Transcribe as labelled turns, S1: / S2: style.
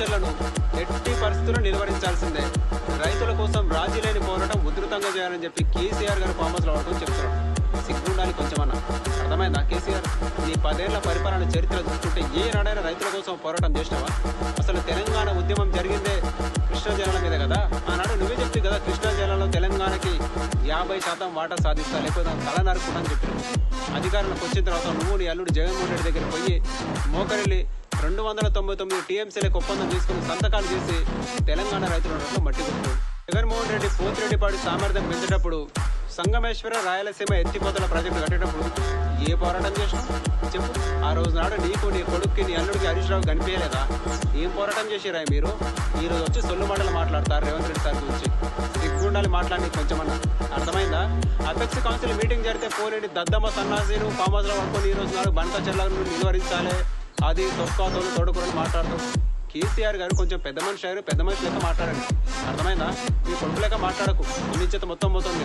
S1: చెల్లను ఎట్టి పరిస్థితుల్లో నిలువరించాల్సిందే. రైతుల కోసం రాజీ లేని పోరాటం ఉధృతంగా చేయాలని చెప్పి కేసీఆర్ గారు ఫామ్ హౌస్లో పడుకొని చెప్తున్నారు. సిగ్గుండాలి కొంచెమన్నా. అర్థమైందా కేసీఆర్? నీ 10 ఏళ్ల పరిపాలన చరిత్ర చూసుకుంటే ఏనాడైనా రైతుల కోసం పోరాటం చేసినావా? అసలు తెలంగాణ ఉద్యమం జరిగిందే కృష్ణా జలాల మీద కదా. ఆనాడు నువ్వే చెప్తే కదా కృష్ణా జలాల్లో తెలంగాణకి 50% వాటా సాధిస్తా, లేకపోతే తల నరుకుంటా అని చెప్పారు. అధికారంలోకి వచ్చిన తర్వాత నువ్వు నీ అల్లుడు జగన్మోహన్ రెడ్డి దగ్గరికి పోయి మోకరిల్లి 299 టీఎంసీలకు ఒప్పందం తీసుకుని సంతకాలు చేసి తెలంగాణ రైతుల మట్టి కొట్టు. జగన్మోహన్ రెడ్డి పోతిరెడ్డిపాటి సామర్థ్యం పెంచేటప్పుడు, సంగమేశ్వర రాయలసీమ ఎత్తిపోతల ప్రాజెక్టు కట్టేటప్పుడు ఏ పోరాటం చేసినావు చెప్పు? ఆ రోజు నాడు నీకు, నీ కొడుక్కి, నీ అల్లుడికి హరీష్ రావు కనిపించలేదా? ఏం పోరాటం చేసిరా మీరు? ఈ రోజు వచ్చి సొల్లు మాటలు మాట్లాడతారు రేవంత్ రెడ్డి సార్ గురించి. సిగ్గుండాలి మాట్లాడి కొంచెమన్నా. అర్థమైందా? అపెక్స్ కౌన్సిల్ మీటింగ్ జరిగితే పోలేని దద్దమ్మ సన్నాసీను ఫామ్ హౌస్లో పడుకొని ఈ రోజు నాడు బంట చెల్లను నిలువరించాలి, అది తొక్కతోలు తోడుకొని మాట్లాడుతూ. కేసీఆర్ గారు కొంచెం పెద్ద మనిషి అయ్యారు, పెద్ద మనిషి లెక్క మాట్లాడండి. అర్థమైందా? మీ కొడుకు లెక్క మాట్లాడకు, నిశ్చిత మొత్తం పోతుంది.